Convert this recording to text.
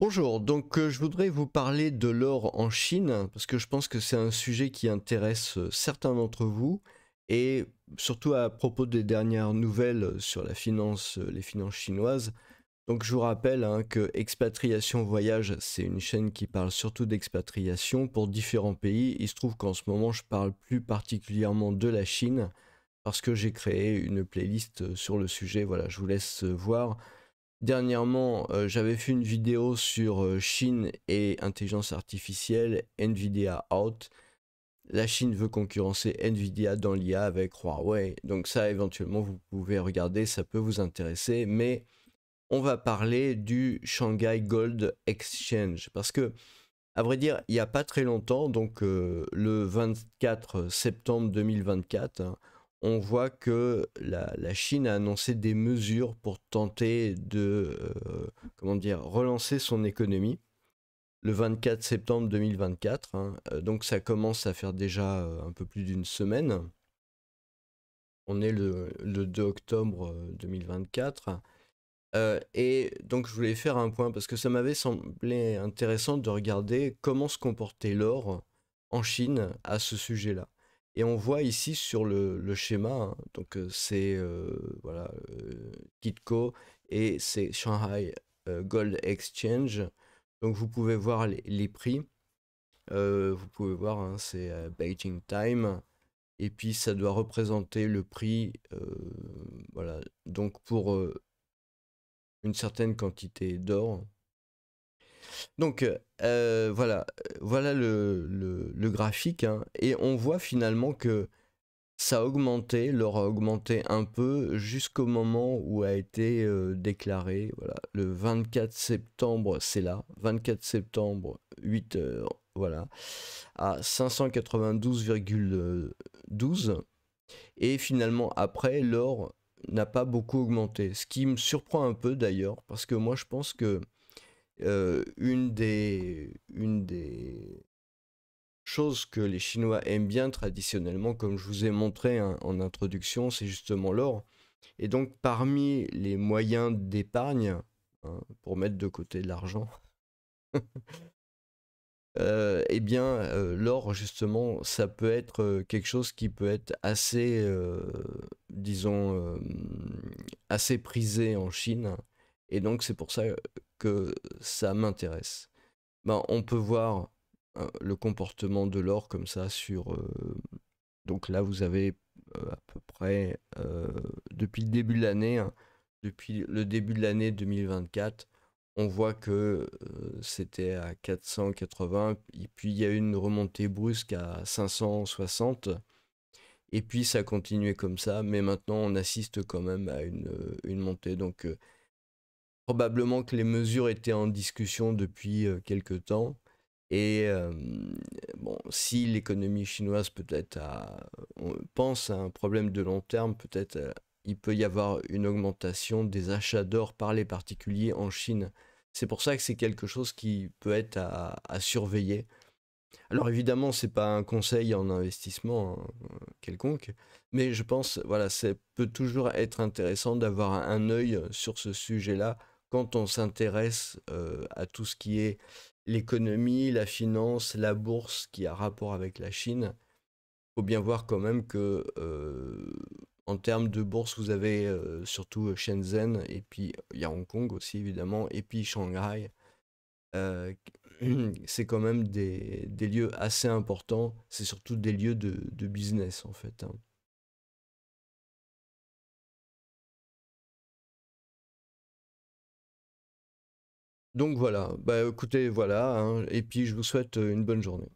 Bonjour, donc je voudrais vous parler de l'or en Chine, parce que je pense que c'est un sujet qui intéresse certains d'entre vous, et surtout à propos des dernières nouvelles sur la finance, les finances chinoises. Donc je vous rappelle hein, que Expatriation Voyage, c'est une chaîne qui parle surtout d'expatriation pour différents pays. Il se trouve qu'en ce moment, je parle plus particulièrement de la Chine, parce que j'ai créé une playlist sur le sujet. Voilà, je vous laisse voir. Dernièrement, j'avais fait une vidéo sur Chine et intelligence artificielle, Nvidia out. La Chine veut concurrencer Nvidia dans l'IA avec Huawei. Donc ça, éventuellement, vous pouvez regarder, ça peut vous intéresser. Mais on va parler du Shanghai Gold Exchange. Parce que, à vrai dire, il n'y a pas très longtemps, donc le 24 septembre 2024, hein, on voit que la Chine a annoncé des mesures pour tenter de comment dire, relancer son économie le 24 septembre 2024. Hein. Donc ça commence à faire déjà un peu plus d'une semaine. On est le 2 octobre 2024. Et donc je voulais faire un point parce que ça m'avait semblé intéressant de regarder comment se comportait l'or en Chine à ce sujet-là. Et on voit ici sur le schéma, hein, donc c'est voilà, Kitco et c'est Shanghai Gold Exchange. Donc vous pouvez voir les prix. Vous pouvez voir, hein, c'est Beijing Time. Et puis ça doit représenter le prix, voilà, donc pour une certaine quantité d'or. Donc voilà, voilà le graphique, hein, et on voit finalement que ça a augmenté, l'or a augmenté un peu jusqu'au moment où a été déclaré, voilà, le 24 septembre, c'est là, 24 septembre, 8 heures, voilà, à 592,12. Et finalement, après, l'or n'a pas beaucoup augmenté. Ce qui me surprend un peu d'ailleurs, parce que moi je pense que une des choses que les Chinois aiment bien traditionnellement, comme je vous ai montré hein, en introduction, c'est justement l'or. Et donc, parmi les moyens d'épargne, hein, pour mettre de côté de l'argent, eh bien, l'or, justement, ça peut être quelque chose qui peut être assez, disons, assez prisé en Chine. Et donc, c'est pour ça que ça m'intéresse. Ben, on peut voir le comportement de l'or comme ça sur... donc là, vous avez à peu près, depuis le début de l'année, hein, depuis le début de l'année 2024, on voit que c'était à 480, et puis il y a eu une remontée brusque à 560, et puis ça a continué comme ça, mais maintenant on assiste quand même à une montée. Donc probablement que les mesures étaient en discussion depuis quelque temps. Et bon, si l'économie chinoise peut-être on pense à un problème de long terme, peut-être il peut y avoir une augmentation des achats d'or par les particuliers en Chine. C'est pour ça que c'est quelque chose qui peut être à surveiller. Alors évidemment, c'est pas un conseil en investissement hein, quelconque, mais je pense, voilà, ça peut toujours être intéressant d'avoir un œil sur ce sujet-là quand on s'intéresse à tout ce qui est l'économie, la finance, la bourse qui a rapport avec la Chine. Il faut bien voir quand même que en termes de bourse, vous avez surtout Shenzhen, et puis il y a Hong Kong aussi évidemment, et puis Shanghai. Euh, c'est quand même des lieux assez importants. C'est surtout des lieux de business en fait. Hein. Donc voilà, bah écoutez, voilà, hein, et puis je vous souhaite une bonne journée.